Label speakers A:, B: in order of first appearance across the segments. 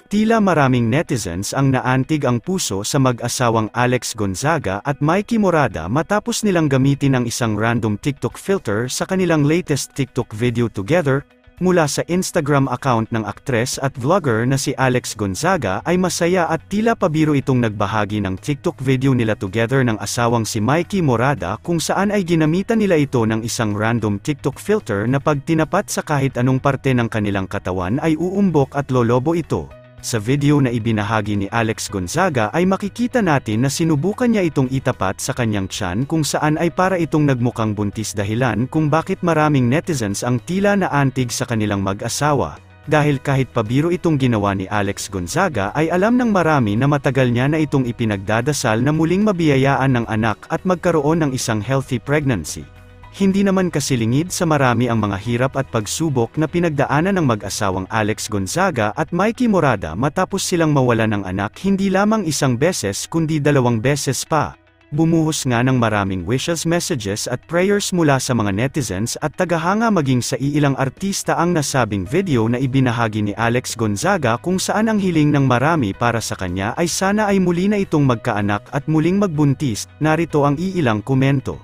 A: Tila maraming netizens ang naantig ang puso sa mag-asawang Alex Gonzaga at Mikey Morada matapos nilang gamitin ang isang random TikTok filter sa kanilang latest TikTok video together. Mula sa Instagram account ng aktres at vlogger na si Alex Gonzaga ay masaya at tila pabiro itong nagbahagi ng TikTok video nila together ng asawang si Mikey Morada kung saan ay ginamitan nila ito ng isang random TikTok filter na pag tinapat sa kahit anong parte ng kanilang katawan ay uumbok at lolobo ito. Sa video na ibinahagi ni Alex Gonzaga ay makikita natin na sinubukan niya itong itapat sa kanyang tiyan kung saan ay para itong nagmukhang buntis dahilan kung bakit maraming netizens ang tila naantig sa kanilang mag-asawa. Dahil kahit pabiro itong ginawa ni Alex Gonzaga ay alam ng marami na matagal niya na itong ipinagdadasal na muling mabiyayaan ng anak at magkaroon ng isang healthy pregnancy. Hindi naman kasilingid sa marami ang mga hirap at pagsubok na pinagdaanan ng mag-asawang Alex Gonzaga at Mikey Morada matapos silang mawalan ng anak hindi lamang isang beses kundi 2 beses pa. Bumuhos nga ng maraming wishes messages at prayers mula sa mga netizens at tagahanga maging sa iilang artista ang nasabing video na ibinahagi ni Alex Gonzaga kung saan ang hiling ng marami para sa kanya ay sana ay muli na itong magkaanak at muling magbuntis. Narito ang iilang komento.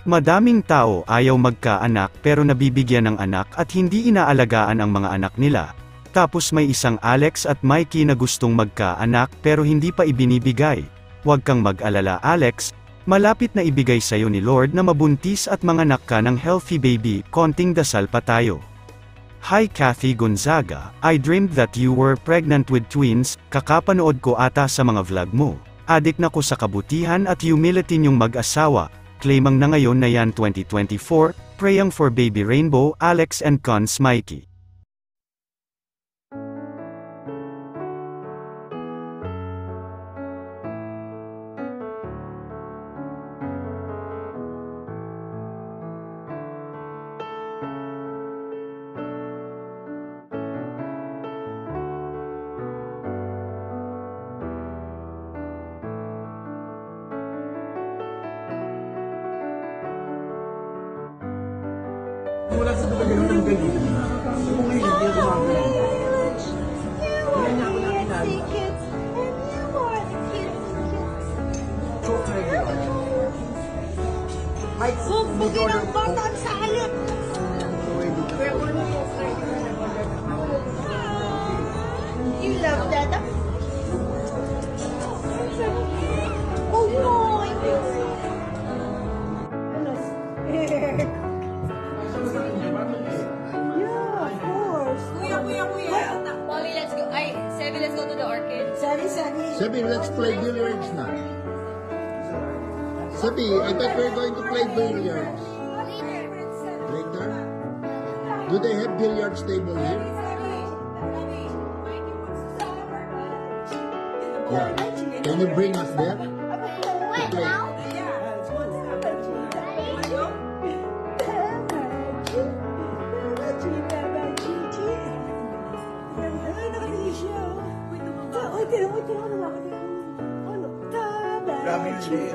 A: Madaming tao ayaw magkaanak pero nabibigyan ng anak at hindi inaalagaan ang mga anak nila. Tapos may isang Alex at Mikey na gustong magkaanak pero hindi pa ibinibigay. Huwag kang mag-alala Alex, malapit na ibigay sa'yo ni Lord na mabuntis at manganak ka ng healthy baby, konting dasal pa tayo. Hi Kathy Gonzaga, I dreamed that you were pregnant with twins, kakapanood ko ata sa mga vlog mo. Adik na ko sa kabutihan at humility niyong mag-asawa. Claimang na ngayon na yan 2024, praying for baby rainbow, Alex and Cons Mikey.
B: Wala sa talaga ng galing. Kung ngayon, hindi ako magaling. Yan nga ako nakinali. So, talaga yun. Mike,
C: bugin ang batan sa halip! You love that? Oh no!
D: Mommy, let's go. Sebi, let's go to the orchid.
E: Sebi, let's play billiards now. Sebi, I thought we were going to play billiards. Later? Do they have billiards table here? Yeah. Can you bring us there? To play?
B: Grabe yun.